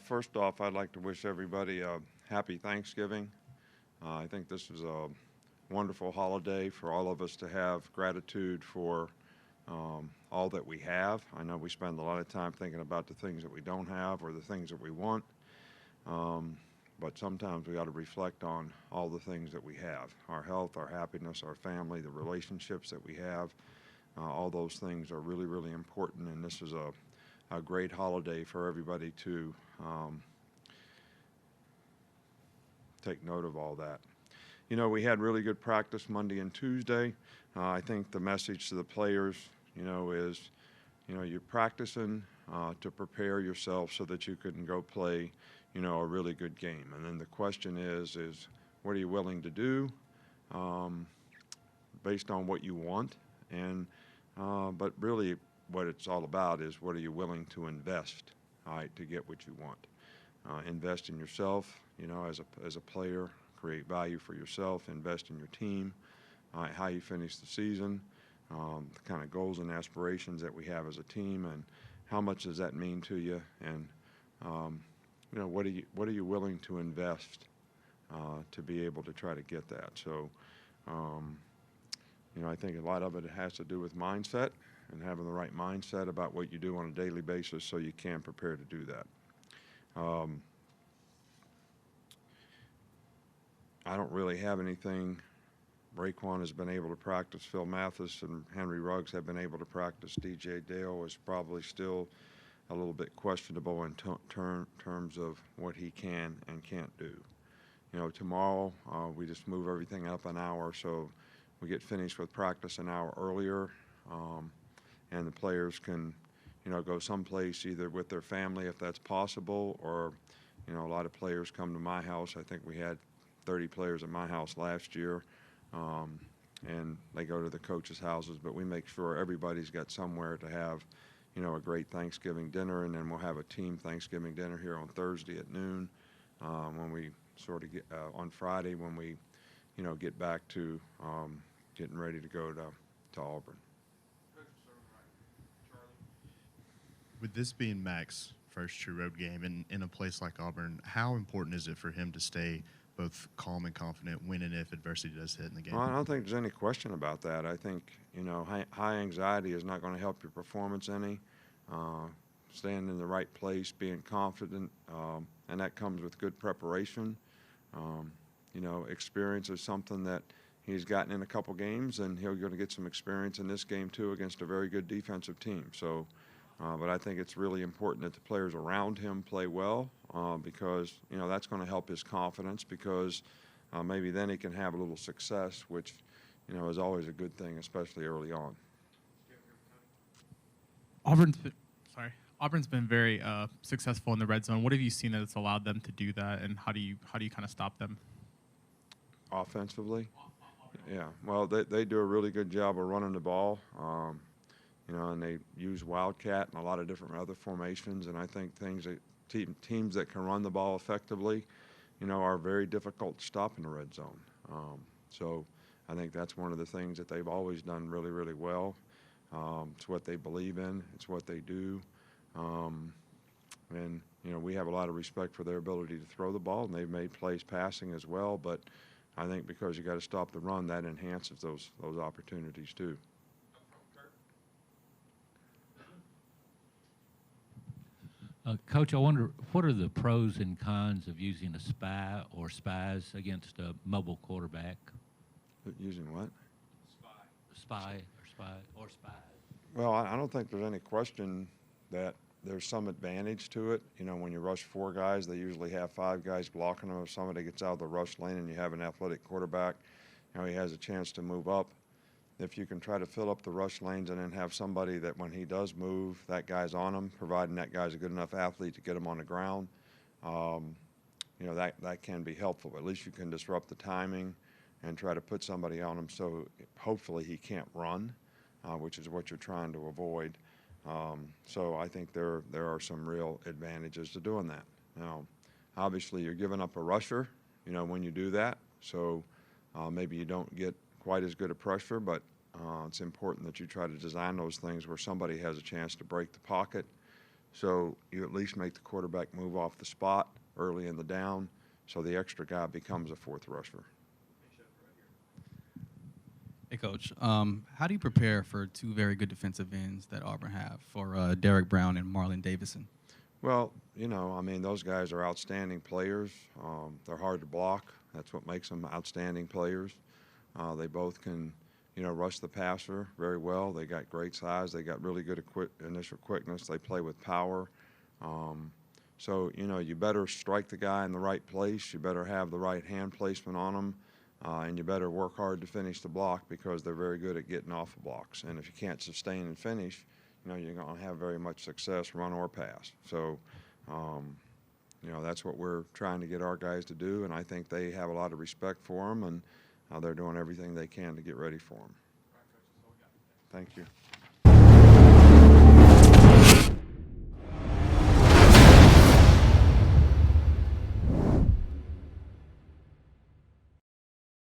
First off, I'd like to wish everybody a happy Thanksgiving. I think this is a wonderful holiday for all of us to have gratitude for all that we have. I know we spend a lot of time thinking about the things that we don't have or the things that we want, but sometimes we got to reflect on all the things that we have: our health, our happiness, our family, the relationships that we have. All those things are really, really important, and this is a great holiday for everybody to take note of all that. You know, we had really good practice Monday and Tuesday. I think the message to the players, is, you're practicing to prepare yourself so that you can go play, a really good game. And then the question is what are you willing to do based on what you want? And but really what it's all about is what are you willing to invest, all right, to get what you want. Invest in yourself, as a player, create value for yourself, invest in your team, how you finish the season, the kind of goals and aspirations that we have as a team, and how much does that mean to you, and what are you willing to invest to be able to try to get that. So I think a lot of it has to do with mindset and having the right mindset about what you do on a daily basis so you can prepare to do that. I don't really have anything. Raekwon has been able to practice. Phil Mathis and Henry Ruggs have been able to practice. DJ Dale is probably still a little bit questionable in terms of what he can and can't do. Tomorrow we just move everything up an hour, so we get finished with practice an hour earlier, and the players can, go someplace either with their family if that's possible, or, a lot of players come to my house. I think we had 30 players at my house last year, and they go to the coaches' houses, but we make sure everybody's got somewhere to have, a great Thanksgiving dinner, and then we'll have a team Thanksgiving dinner here on Thursday at noon, when we sort of get, on Friday when we, get back to getting ready to go to Auburn. With this being Mac's first true road game in a place like Auburn, how important is it for him to stay both calm and confident when and if adversity does hit in the game? Well, I don't think there's any question about that. I think, high anxiety is not going to help your performance any. Staying in the right place, being confident, and that comes with good preparation. Experience is something that he's gotten in a couple games, and he's going to get some experience in this game too against a very good defensive team. So, but I think it's really important that the players around him play well, because that's going to help his confidence, because maybe then he can have a little success, which is always a good thing, especially early on. Auburn's been very successful in the red zone. What have you seen that's allowed them to do that, and how do you kind of stop them? Offensively? Yeah. Well, they do a really good job of running the ball, and they use Wildcat and a lot of different other formations, and I think teams that can run the ball effectively, are very difficult to stop in the red zone. So I think that's one of the things that they've always done really, really well. It's what they believe in. It's what they do. And, we have a lot of respect for their ability to throw the ball, and they've made plays passing as well. But I think because you got to stop the run, that enhances those opportunities too. Coach, I wonder, what are the pros and cons of using a spy or spies against a mobile quarterback? Using what? Spies. Well, I don't think there's any question that there's some advantage to it. When you rush 4 guys, they usually have 5 guys blocking them. If somebody gets out of the rush lane and you have an athletic quarterback, he has a chance to move up. If you can try to fill up the rush lanes and then have somebody that when he does move, that guy's on him, providing that guy's a good enough athlete to get him on the ground, that can be helpful. At least you can disrupt the timing and try to put somebody on him so hopefully he can't run, which is what you're trying to avoid. So I think there are some real advantages to doing that. Now, obviously, you're giving up a rusher, when you do that. So maybe you don't get quite as good a pressure, but it's important that you try to design those things where somebody has a chance to break the pocket, So you at least make the quarterback move off the spot early in the down, so the extra guy becomes a fourth rusher. Hey, Coach. How do you prepare for two very good defensive ends that Auburn have for Derek Brown and Marlon Davison? Well, you know, I mean, those guys are outstanding players. They're hard to block. That's what makes them outstanding players. They both can, you know, rush the passer very well. They got great size. They got really good initial quickness. They play with power. So, you know, you better strike the guy in the right place. You better have the right hand placement on them. And you better work hard to finish the block because they're very good at getting off of blocks. And if you can't sustain and finish, you know, you're going to have very much success, run or pass. So, you know, that's what we're trying to get our guys to do, and I think they have a lot of respect for them, and they're doing everything they can to get ready for them. Thank you.